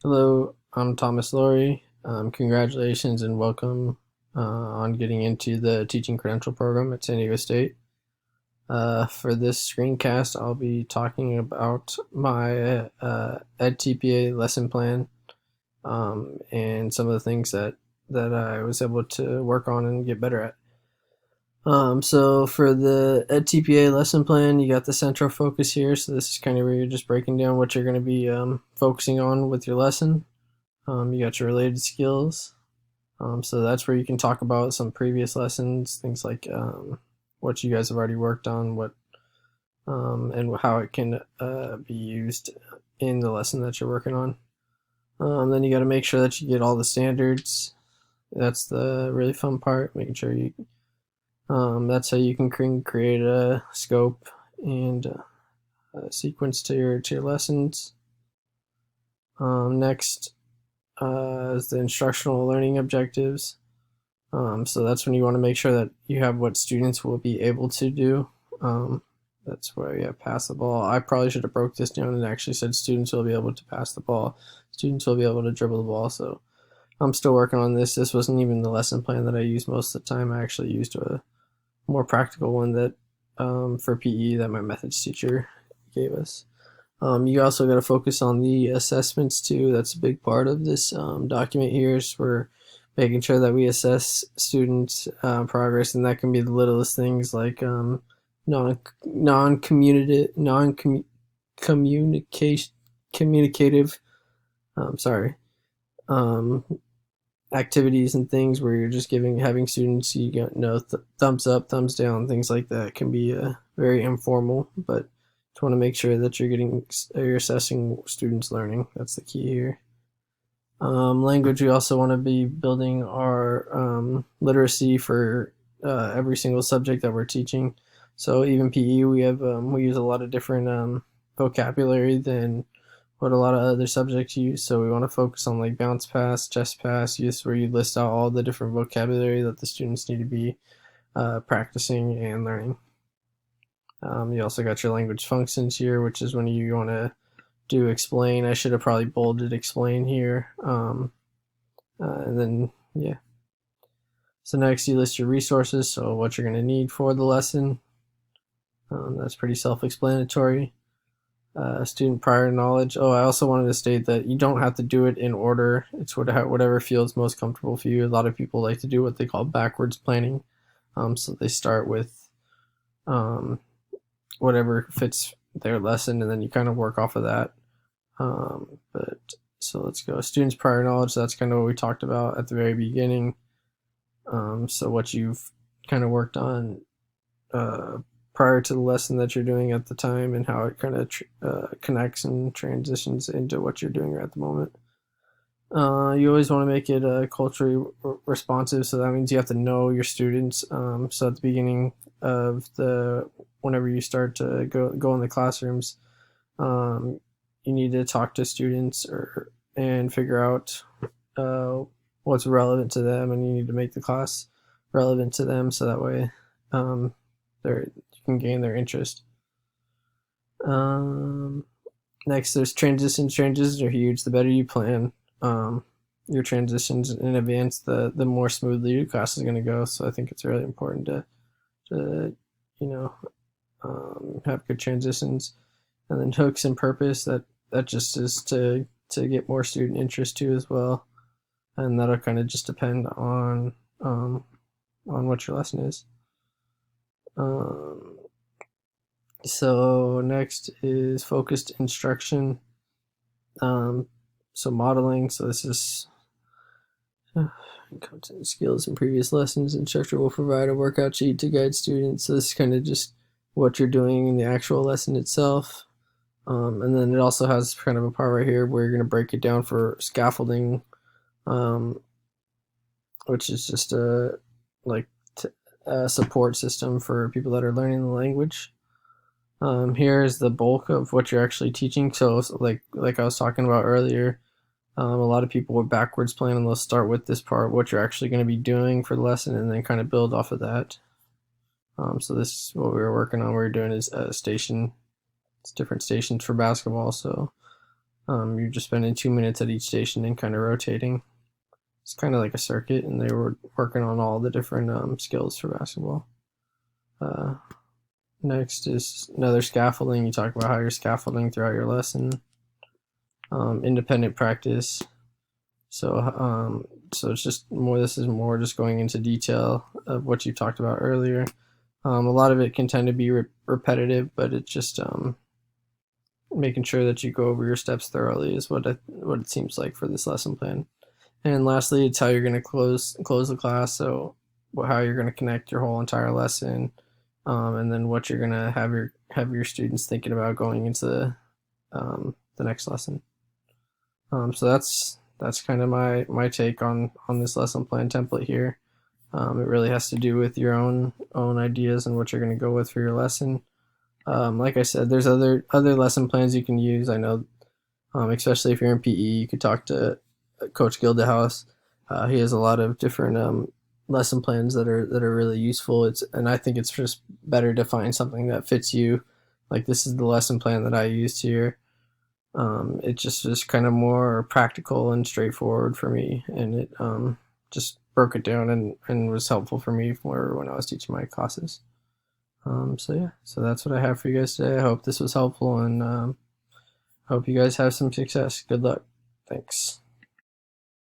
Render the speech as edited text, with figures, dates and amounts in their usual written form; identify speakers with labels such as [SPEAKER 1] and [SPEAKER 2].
[SPEAKER 1] Hello, I'm Thomas Laurie. Congratulations and welcome on getting into the teaching credential program at San Diego State. For this screencast, I'll be talking about my EdTPA lesson plan and some of the things that I was able to work on and get better at. So for the EdTPA lesson plan, you got the central focus here. So this is kind of where you're just breaking down what you're going to be focusing on with your lesson. You got your related skills. So that's where you can talk about some previous lessons, things like what you guys have already worked on, and how it can be used in the lesson that you're working on. Then you got to make sure that you get all the standards. That's the really fun part, making sure you. That's how you can create a scope and a sequence to your lessons. Next is the instructional learning objectives. So that's when you want to make sure that you have what students will be able to do. That's where you have pass the ball. I probably should have broke this down and actually said students will be able to pass the ball. Students will be able to dribble the ball. So I'm still working on this. This wasn't even the lesson plan that I used most of the time. I actually used a more practical one that for PE that my methods teacher gave us. You also got to focus on the assessments too. That's a big part of this document here. Is we're making sure that we assess students' progress, and that can be the littlest things like communicative. Sorry. Um, Activities and things where you're just having students thumbs up, thumbs down, things like that can be very informal, but just want to make sure that you're assessing students learning. That's the key here. Language, we also want to be building our literacy for every single subject that we're teaching. So even PE, we use a lot of different vocabulary than what a lot of other subjects use. So we want to focus on like bounce pass, chest pass, use where you list out all the different vocabulary that the students need to be practicing and learning. You also got your language functions here, which is when you want to do explain. I should have probably bolded explain here. And then, yeah. So next you list your resources, so what you're going to need for the lesson. That's pretty self-explanatory. Student prior knowledge. Oh, I also wanted to state that you don't have to do it in order. It's whatever feels most comfortable for you. A lot of people like to do what they call backwards planning. So they start with whatever fits their lesson, and then you kind of work off of that. But so let's go. Students prior knowledge. That's kind of what we talked about at the very beginning. So what you've kind of worked on prior to the lesson that you're doing at the time, and how it kind of connects and transitions into what you're doing right at the moment. You always want to make it culturally responsive, so that means you have to know your students. So at the beginning of whenever you start to go in the classrooms, you need to talk to students and figure out what's relevant to them, and you need to make the class relevant to them, so that way you can gain their interest. Next, there's transitions. Transitions are huge. The better you plan your transitions in advance, the more smoothly your class is going to go. So I think it's really important to have good transitions. And then hooks and purpose, that just is to get more student interest too as well. And that'll kind of just depend on what your lesson is. So next is focused instruction. So modeling. So this is content skills in previous lessons. Instructor will provide a workout sheet to guide students. So this is kind of just what you're doing in the actual lesson itself. And then it also has kind of a part right here where you're going to break it down for scaffolding, which is just a support system for people that are learning the language. Here is the bulk of what you're actually teaching. So like I was talking about earlier, a lot of people will backwards plan, and they'll start with this part, what you're actually going to be doing for the lesson, and then kind of build off of that. So this is what we were working on. We're doing is a station. It's different stations for basketball. So You're just spending 2 minutes at each station and kind of rotating. It's kind of like a circuit, and they were working on all the different skills for basketball. Next is another scaffolding. You talk about how you're scaffolding throughout your lesson. Independent practice. So it's just more. This is more just going into detail of what you talked about earlier. A lot of it can tend to be repetitive, but it's just making sure that you go over your steps thoroughly is what it seems like for this lesson plan. And lastly, it's how you're going to close the class. So how you're going to connect your whole entire lesson, and then what you're going to have your students thinking about going into the next lesson. So that's kind of my take on this lesson plan template here. It really has to do with your own ideas and what you're going to go with for your lesson. Like I said, there's other lesson plans you can use. I know, especially if you're in PE, you could talk to Coach Gildehouse. He has a lot of different lesson plans that are really useful. And I think it's just better to find something that fits you. Like, this is the lesson plan that I used here. It just is kind of more practical and straightforward for me, and it just broke it down and was helpful for me for when I was teaching my classes. So yeah, so that's what I have for you guys today. I hope this was helpful, and hope you guys have some success. Good luck. Thanks.